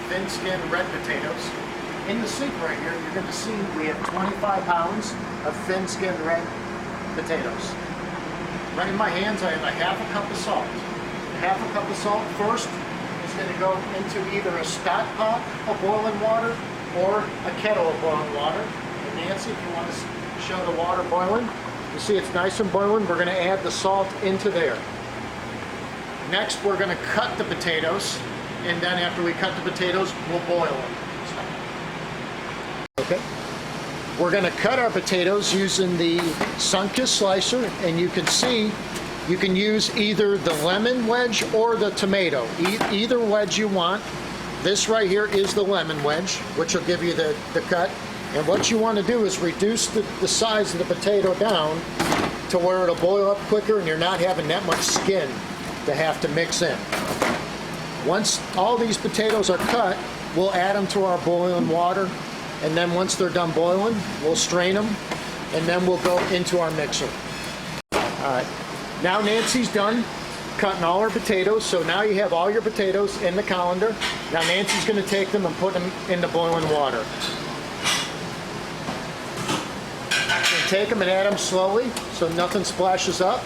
thin-skinned red potatoes. In the sink right here, you're going to see we have 25 pounds of thin-skinned red potatoes. Right in my hands, I have a half a cup of salt. Half a cup of salt first is going to go into either a stock pot of boiling water or a kettle of boiling water. And Nancy, if you want to show the water boiling, you see it's nice and boiling. We're going to add the salt into there. Next, we're going to cut the potatoes, and then after we cut the potatoes, we'll boil them. Okay. We're going to cut our potatoes using the Sunkist slicer, and you can see you can use either the lemon wedge or the tomato. Either wedge you want. This right here is the lemon wedge, which will give you the cut. And what you want to do is reduce the size of the potato down to where it'll boil up quicker and you're not having that much skin to have to mix in. Once all these potatoes are cut, we'll add them to our boiling water, and then once they're done boiling, we'll strain them, and then we'll go into our mixer. Alright, now Nancy's done cutting all her potatoes, so now you have all your potatoes in the colander. Now Nancy's going to take them and put them in the boiling water. Take them and add them slowly so nothing splashes up.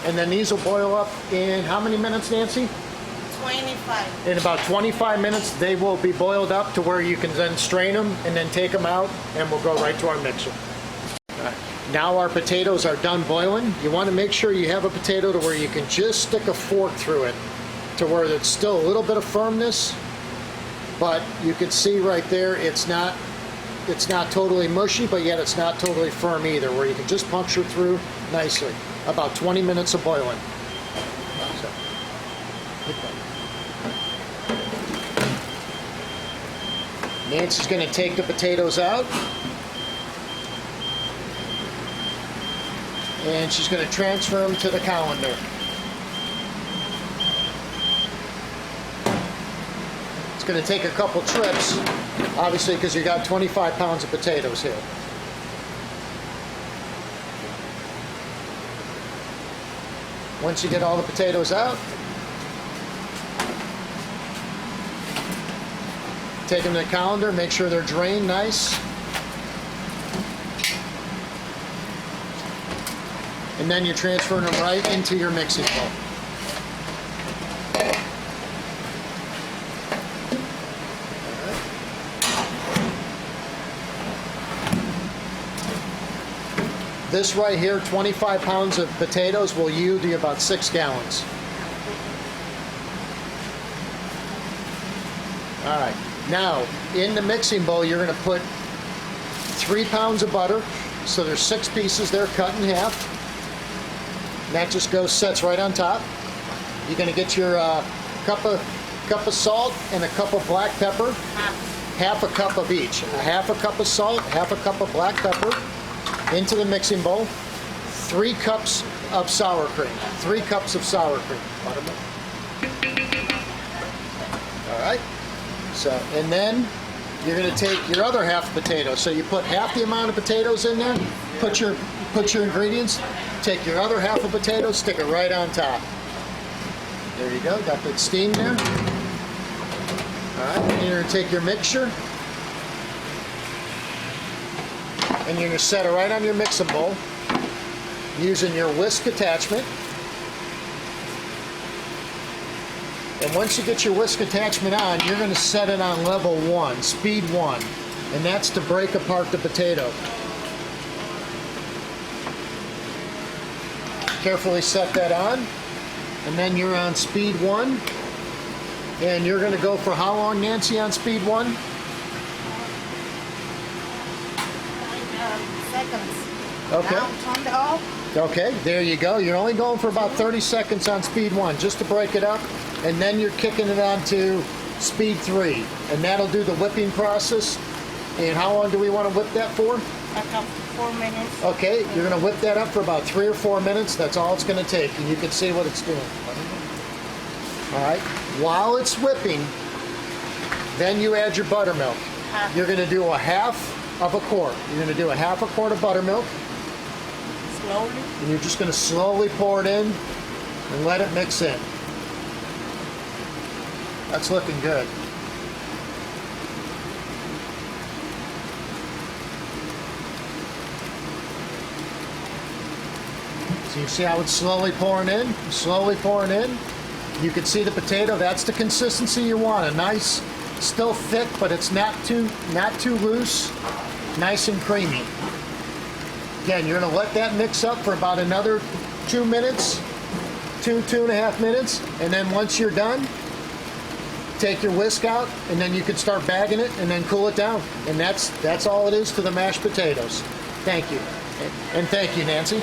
And then these will boil up in how many minutes, Nancy? 25. In about 25 minutes, they will be boiled up to where you can then strain them and then take them out, and we'll go right to our mixer. Now our potatoes are done boiling. You want to make sure you have a potato to where you can just stick a fork through it to where there's still a little bit of firmness, but you can see right there it's not totally mushy, but yet it's not totally firm either, where you can just puncture through nicely. About 20 minutes of boiling. Nancy's going to take the potatoes out, and she's going to transfer them to the colander. It's going to take a couple trips, obviously, because you got 25 pounds of potatoes here. Once you get all the potatoes out, take them to the colander, make sure they're drained nice. And then you're transferring them right into your mixing bowl. This right here, 25 pounds of potatoes will yield you about 6 gallons. All right, now in the mixing bowl, you're going to put 3 pounds of butter. So there's 6 pieces there cut in half. And that just sets right on top. You're going to get your cup of salt and a cup of black pepper. Half a cup of each. A half a cup of salt, half a cup of black pepper. Into the mixing bowl, 3 cups of sour cream. 3 cups of sour cream. Buttermilk. All right. So, and then you're going to take your other half potato. So you put half the amount of potatoes in there. Put your ingredients. Take your other half of potato. Stick it right on top. There you go. Got the steam there. All right. And you're going to take your mixture. And you're going to set it right on your mixing bowl using your whisk attachment. And once you get your whisk attachment on, you're going to set it on level 1, speed 1. And that's to break apart the potato. Carefully set that on. And then you're on speed 1. And you're going to go for how long, Nancy, on speed 1? Seconds. Okay. Now turn it off. Okay, there you go. You're only going for about 30 seconds on speed 1, just to break it up, and then you're kicking it on to speed 3, and that'll do the whipping process. And how long do we want to whip that for? About 4 minutes. Okay, you're going to whip that up for about 3 or 4 minutes. That's all it's going to take, and you can see what it's doing. All right, while it's whipping, then you add your buttermilk. You're going to do a half of a quart. You're going to do a half a quart of buttermilk. Slowly. And you're just going to slowly pour it in and let it mix in. That's looking good. So you see how it's slowly pouring in? Slowly pouring in. You can see the potato. That's the consistency you want. A nice, still thick, but it's not too loose. Nice and creamy. Again, you're going to let that mix up for about another 2 minutes, 2.5 minutes, and then once you're done, take your whisk out, and then you can start bagging it and then cool it down. And that's all it is to the mashed potatoes. Thank you. And thank you, Nancy.